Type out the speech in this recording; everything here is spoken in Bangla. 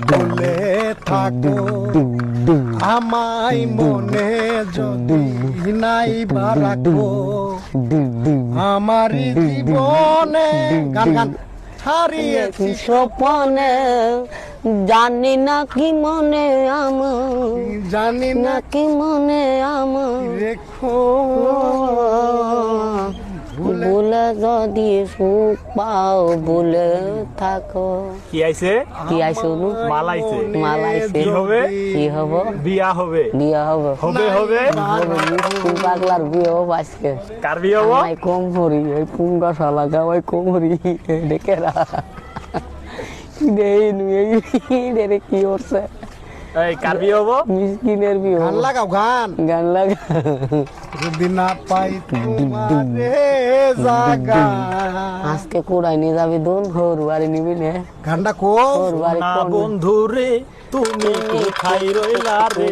বলে থাকো আমায় মনে যদি নাই বারাকো আমার জীবনে গান গান হারিয়েছি স্বপনে জানি না কি মনে আমার জানি না কি মনে আমার রেখো ভুলে যদি সুখ পাও ভুলে থাকো। কি আইছে? কি আইছে অনু? মাল আইছে। মাল আইছে। কি হবে? কি হব? বিয়া হবে। বিয়া হবে। হবে হবে। তুই পাগলার বিয়ে হবো আজকে। কার বিয়ে হবো? আমায় কম করি ওই পুঙ্গা শালা গাওয়াই কোমরি ডেকে রা কি দেই নুয়ে কি করছে এই কার বিয়ে হবো? মিসকিনের বিয়ে গান লাগাও গান গান লাগা যদি না পাই তোমারে জাগা আজকে কোড়াই নিয়ে যাবি দোন ঘর বাড়ি নিবি নে গানটা কো ঘর বাড়ি না বন্ধু রে তুমি কোথায় রইলা রে